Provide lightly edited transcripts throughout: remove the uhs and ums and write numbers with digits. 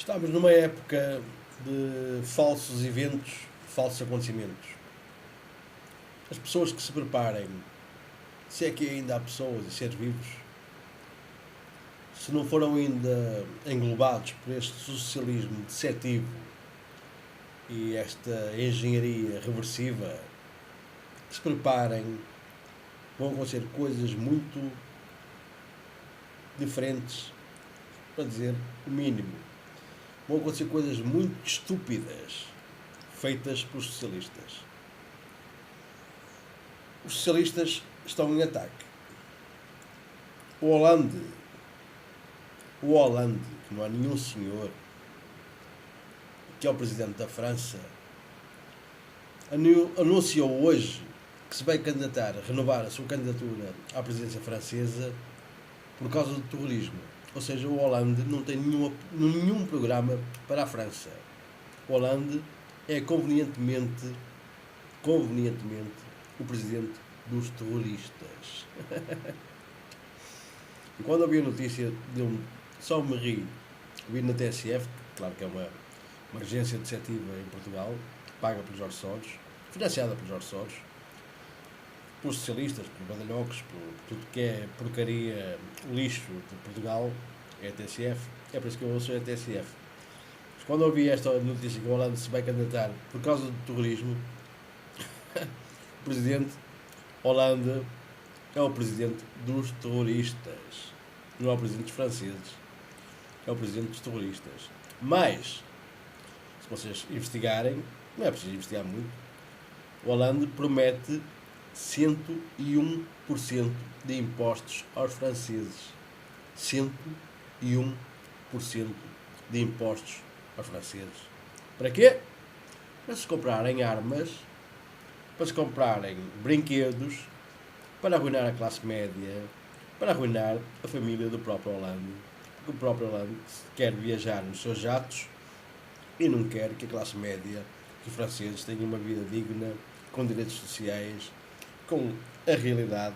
Estamos numa época de falsos eventos, falsos acontecimentos. As pessoas que se preparem, se é que ainda há pessoas e seres vivos, se não foram ainda englobados por este socialismo deceptivo e esta engenharia reversiva, que se preparem, vão acontecer coisas muito diferentes, para dizer o mínimo. Vão acontecer coisas muito estúpidas feitas pelos socialistas. Os socialistas estão em ataque. O Hollande, que não há nenhum senhor, que é o presidente da França, anunciou hoje que se vai candidatar, renovar a sua candidatura à presidência francesa por causa do terrorismo. Ou seja, o Hollande não tem nenhum programa para a França. O Hollande é convenientemente o presidente dos terroristas. E quando eu vi a notícia, só me ri. Vi na TSF, claro que é uma agência deceptiva em Portugal, paga pelos Jorge Soros, financiada pelos Jorge Soros, pelos socialistas, pelos badalhocos, por tudo que é porcaria, lixo de Portugal, é a TSF. É por isso que eu ouço a TSF. Mas quando eu vi esta notícia que o Hollande se vai candidatar por causa do terrorismo, o presidente Hollande é o presidente dos terroristas, não é o presidente dos franceses, é o presidente dos terroristas. Mas, se vocês investigarem, não é preciso investigar muito, o Hollande promete 101% de impostos aos franceses. 101% de impostos aos franceses. Para quê? Para se comprarem armas, para se comprarem brinquedos, para arruinar a classe média, para arruinar a família do próprio Hollande. Porque o próprio Hollande quer viajar nos seus jatos e não quer que a classe média, que os franceses tenham uma vida digna, com direitos sociais, com a realidade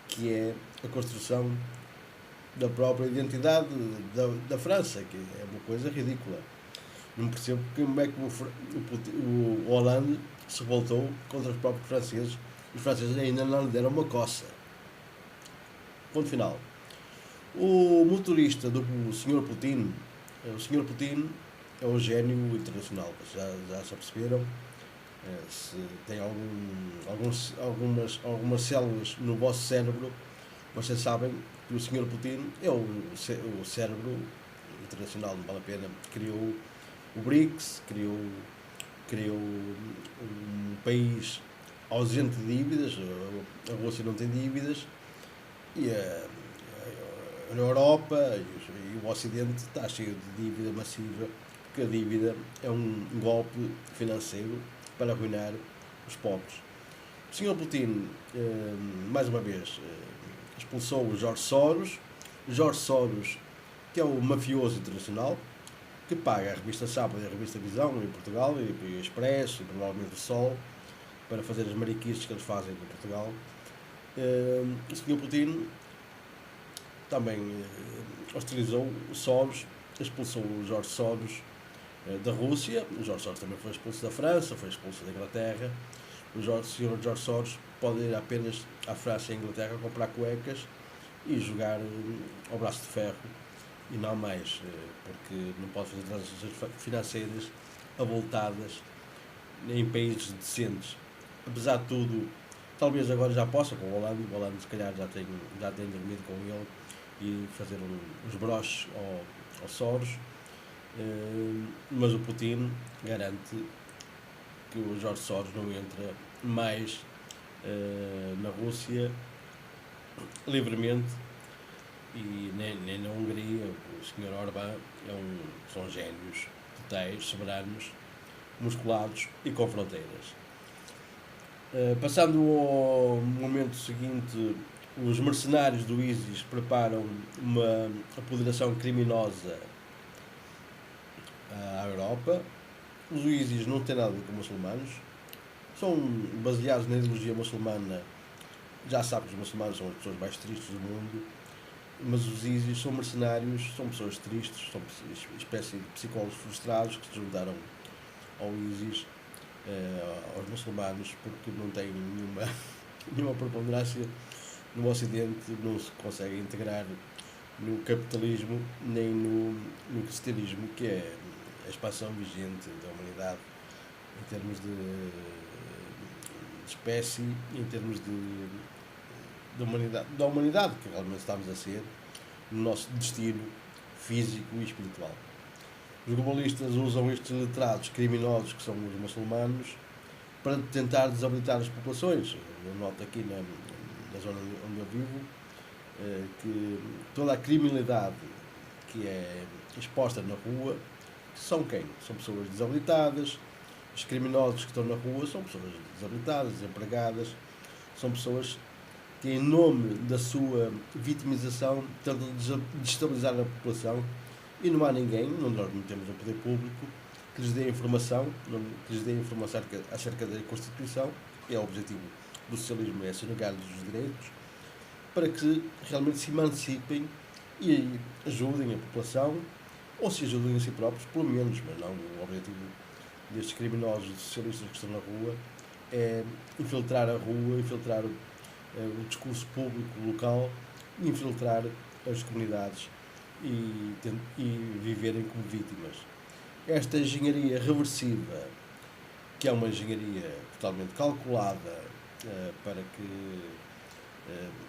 que é a construção da própria identidade da França, que é uma coisa ridícula. Não percebo como é que o Hollande se voltou contra os próprios franceses. Os franceses ainda não lhe deram uma coça. Ponto final. O motorista do Sr. Putin, o Sr. Putin é um gênio internacional. Já se aperceberam? Se tem algumas células no vosso cérebro, vocês sabem que o Sr. Putin é o cérebro internacional, não vale a pena. Criou o BRICS, criou um país ausente de dívidas, a Rússia não tem dívidas, e a Europa e o Ocidente está cheio de dívida massiva, porque a dívida é um golpe financeiro para arruinar os pobres. O Sr. Putin, mais uma vez, expulsou o Jorge Soros, que é o mafioso internacional, que paga a revista Sábado e a revista Visão em Portugal, e o Expresso, e provavelmente o Sol, para fazer as mariquices que eles fazem em Portugal. O Sr. Putin também hostilizou o Soros, expulsou o Jorge Soros da Rússia. O Jorge Soros também foi expulso da França, foi expulso da Inglaterra. O Sr. Jorge Soros pode ir apenas à França e à Inglaterra comprar cuecas e jogar ao braço de ferro e não mais, porque não pode fazer transações financeiras avultadas em países decentes. Apesar de tudo, talvez agora já possa com o Hollande se calhar já tem dormido com ele e fazer uns broches ao Soros, mas o Putin garante que o Jorge Soros não entra mais na Rússia livremente, e nem na Hungria. O Sr. Orbán são gênios totais, soberanos, musculados e com fronteiras. Passando ao momento seguinte, os mercenários do ISIS preparam uma apoderação criminosa à Europa. Os ISIS não têm nada a ver com muçulmanos, são baseados na ideologia muçulmana. Já sabe que os muçulmanos são as pessoas mais tristes do mundo, mas os ISIS são mercenários, são pessoas tristes, são espécie de psicólogos frustrados que se juntaram ao ISIS, aos muçulmanos, porque não têm nenhuma preponderância no Ocidente, não se consegue integrar no capitalismo nem no cristianismo, que é a expansão vigente da humanidade em termos de espécie, em termos da humanidade que realmente estamos a ser, no nosso destino físico e espiritual. Os globalistas usam estes letrados criminosos que são os muçulmanos para tentar desabilitar as populações. Eu noto aqui na zona onde eu vivo que toda a criminalidade que é exposta na rua são quem? São pessoas desabilitadas. Os criminosos que estão na rua são pessoas desabilitadas, desempregadas, são pessoas que, em nome da sua vitimização, tentam destabilizar a população, e não há ninguém, não nós não temos o poder público, que lhes dê informação, que lhes dê informação acerca da Constituição, que é o objetivo do socialismo, é sonegar-lhes os direitos, para que realmente se emancipem e ajudem a população, ou se ajudem a si próprios, pelo menos, mas não, o objetivo destes criminosos socialistas que estão na rua é infiltrar a rua, infiltrar o discurso público local, infiltrar as comunidades e viverem como vítimas. Esta engenharia reversiva, que é uma engenharia totalmente calculada para que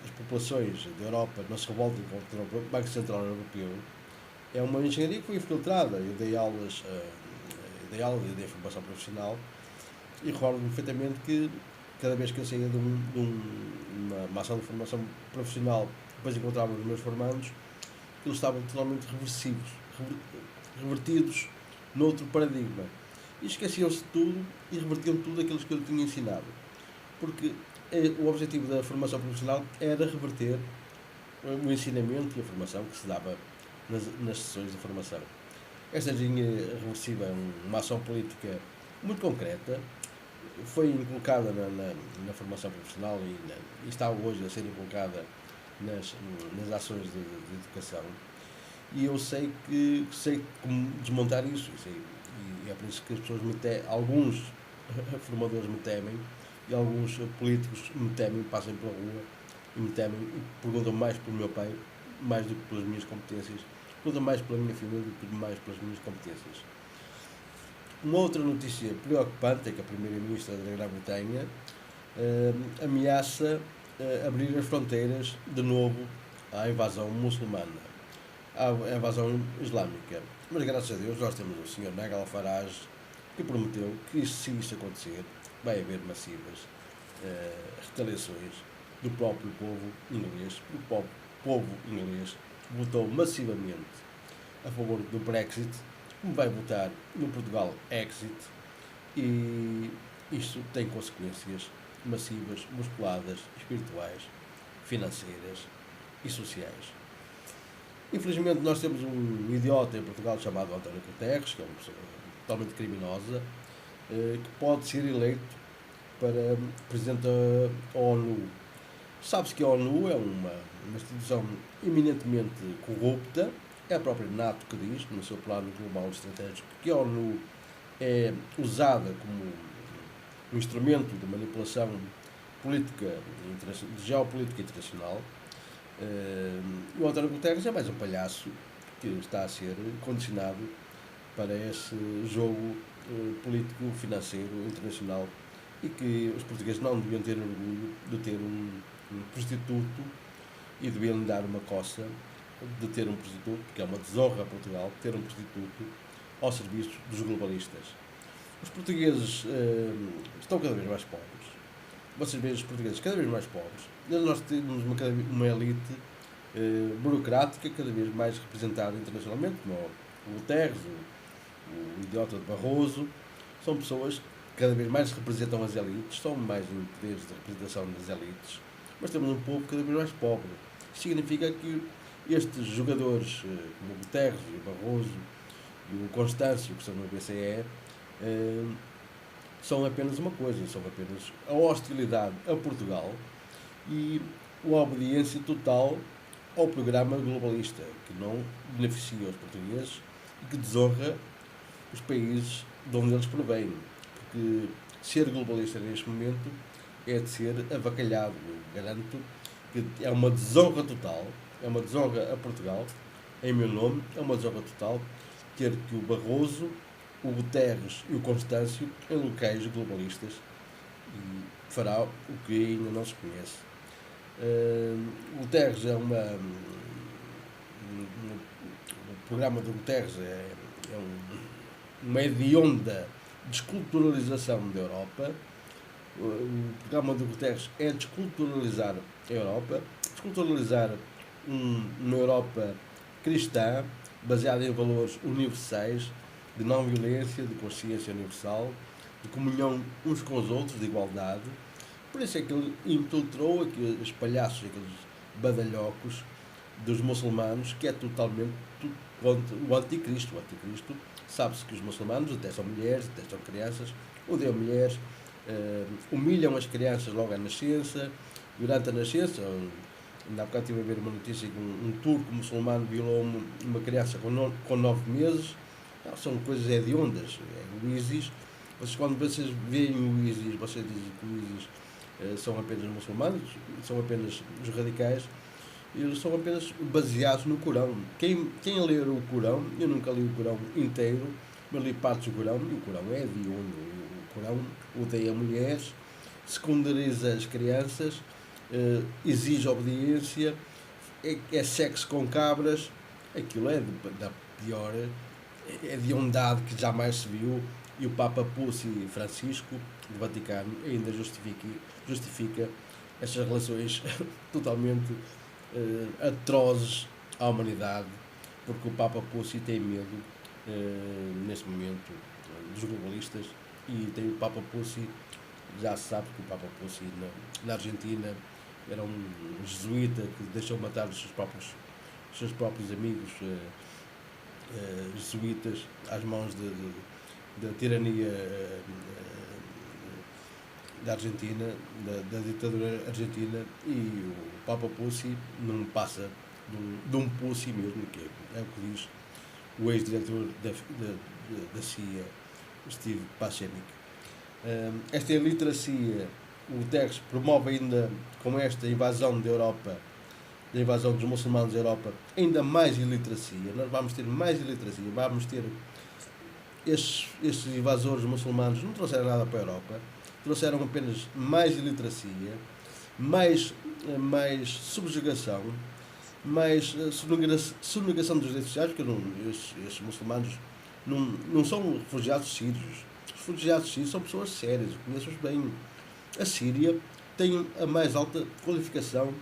as populações da Europa não se revoltem contra o Banco Central Europeu, é uma engenharia que foi infiltrada. Eu dei aulas, dei formação profissional, e recordo-me perfeitamente que cada vez que eu saía de uma ação de formação profissional, depois encontrava os meus formandos, eles estavam totalmente revertidos noutro paradigma. E esqueciam-se de tudo e revertiam tudo aquilo que eu tinha ensinado. Porque o objetivo da formação profissional era reverter o ensinamento e a formação que se dava nas sessões de formação. Esta linha reversiva é uma ação política muito concreta, foi colocada na formação profissional e está hoje a ser colocada nas ações de educação. E eu sei como desmontar isso, e é por isso que as pessoas alguns formadores me temem, e alguns políticos me temem, passam pela rua e me temem e perguntam mais pelo meu pai, mais do que pelas minhas competências, perguntam mais pela minha família do que mais pelas minhas competências. Uma outra notícia preocupante é que a Primeira-Ministra da Grã-Bretanha ameaça abrir as fronteiras de novo à invasão muçulmana, à invasão islâmica. Mas graças a Deus nós temos o Sr. Nigel Farage, que prometeu que, se isso acontecer, vai haver massivas retaliações do próprio povo inglês. O povo inglês votou massivamente a favor do Brexit, como vai votar no Portugal Exit, e isto tem consequências massivas, musculadas, espirituais, financeiras e sociais. Infelizmente nós temos um idiota em Portugal chamado António Guterres, que é uma pessoa totalmente criminosa, que pode ser eleito para Presidente da ONU. Sabe-se que a ONU é uma instituição eminentemente corrupta. É a própria NATO que diz, no seu plano global estratégico, que a ONU é usada como um instrumento de manipulação política, de geopolítica internacional. O António Guterres é mais um palhaço que está a ser condicionado para esse jogo político, financeiro, internacional, e que os portugueses não deviam ter orgulho de ter um prostituto, e deviam lhe dar uma coça de ter um prostituto, porque é uma desonra a Portugal ter um prostituto ao serviço dos globalistas. Os portugueses estão cada vez mais pobres. Vocês veem os portugueses cada vez mais pobres. Nós temos uma elite burocrática cada vez mais representada internacionalmente, como o Guterres, o idiota de Barroso. São pessoas que cada vez mais representam as elites, são mais em poderes de representação das elites, mas temos um povo cada vez mais pobre. Isso significa que estes jogadores, como o Guterres, o Barroso e o Constâncio, que são no BCE, são apenas uma coisa, são apenas a hostilidade a Portugal e a obediência total ao programa globalista, que não beneficia os portugueses e que desonra os países de onde eles provêm. Porque ser globalista neste momento é de ser avacalhado. Eu garanto que é uma desonra total, é uma desonra a Portugal, em meu nome, é uma desonra total ter que o Barroso, o Guterres e o Constâncio em locais globalistas, e fará o que ainda não se conhece. O Guterres é o programa do Guterres uma hedionda desculturalização da Europa. O programa do Guterres é desculturalizar a Europa, desculturalizar uma Europa cristã, baseada em valores universais, de não violência, de consciência universal, de comunhão uns com os outros, de igualdade. Por isso é que ele infiltrou aqueles palhaços, aqueles badalhocos dos muçulmanos, que é totalmente contra o anticristo. O anticristo, sabe-se que os muçulmanos detestam mulheres, detestam crianças, odeiam mulheres, humilham as crianças logo à nascença, durante a nascença. Ainda há bocado estive a ver uma notícia que um turco muçulmano violou uma criança com 9 meses. Não, são coisas hediondas. O ISIS, quando vocês veem o ISIS, vocês dizem que o ISIS são apenas muçulmanos, são apenas os radicais, eles são apenas baseados no Corão. Quem ler o Corão, eu nunca li o Corão inteiro, mas li partes do Corão, e o Corão é hediondo. O Corão odeia mulheres, secundariza as crianças, exige obediência, é sexo com cabras. Aquilo é da pior hediondade que jamais se viu, e o Papa Pussy Francisco do Vaticano ainda justifica estas relações totalmente atrozes à humanidade, porque o Papa Pussy tem medo neste momento dos globalistas, e tem o Papa Pussy, já se sabe que o Papa Pussy na Argentina era um jesuíta que deixou matar os seus próprios amigos jesuítas às mãos da tirania da Argentina, da ditadura argentina, e o Papa Pussy não passa de um Pussy mesmo, que é o que diz o ex-diretor da CIA, Steve Pachenik. Esta iliteracia, o Guterres promove ainda, com esta invasão da Europa, da invasão dos muçulmanos da Europa, ainda mais iliteracia. Nós vamos ter mais iliteracia, vamos ter estes invasores muçulmanos não trouxeram nada para a Europa, trouxeram apenas mais iliteracia, mais subjugação, mais sonegação dos direitos sociais, porque estes muçulmanos não são refugiados sírios. Os refugiados sírios são pessoas sérias, conheço-os bem. A Síria tem a mais alta qualificação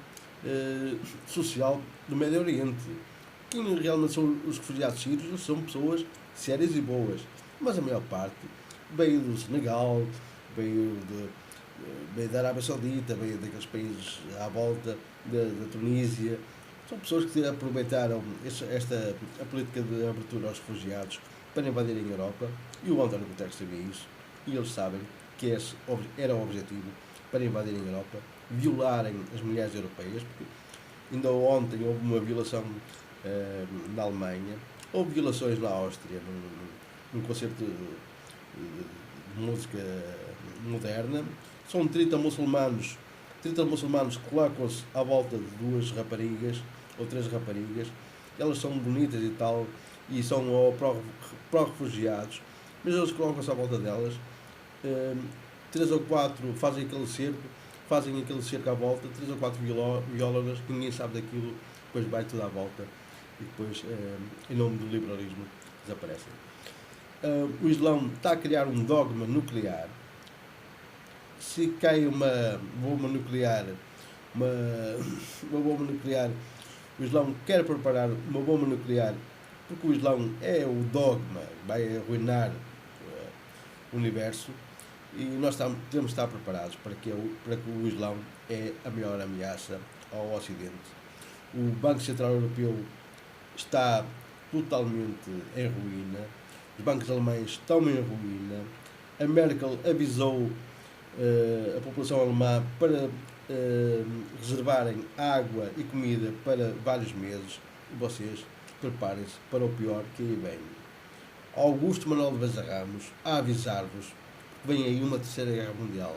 social do Médio Oriente. Quem realmente são os refugiados sírios são pessoas sérias e boas, mas a maior parte veio do Senegal, veio da Arábia Saudita, veio daqueles países à volta, da Tunísia. São pessoas que aproveitaram a política de abertura aos refugiados para invadirem a Europa, e o António Guterres sabia isso, e eles sabem que esse era o objetivo, para invadirem a Europa, violarem as mulheres europeias, porque ainda ontem houve uma violação na Alemanha, houve violações na Áustria, num concerto de música moderna. São 30 muçulmanos que colocam-se à volta de 2 raparigas ou 3 raparigas, elas são bonitas e tal, e são pró-refugiados, mas eles colocam-se à volta delas, 3 ou 4 fazem aquele cerco à volta, 3 ou 4 violam-nas, ninguém sabe daquilo, depois vai tudo à volta, e depois, em nome do liberalismo, desaparecem. O Islão está a criar um dogma nuclear. Se cai uma bomba nuclear, o Islão quer preparar uma bomba nuclear, porque o Islão é o dogma, vai arruinar o universo, e nós temos de estar preparados para que o Islão é a maior ameaça ao Ocidente. O Banco Central Europeu está totalmente em ruína, os bancos alemães estão em ruína, a Merkel avisou a população alemã para reservarem água e comida para vários meses, vocês preparem-se para o pior que aí vem. Augusto Manuel de Vaz Ramos a avisar-vos que vem aí uma terceira guerra mundial.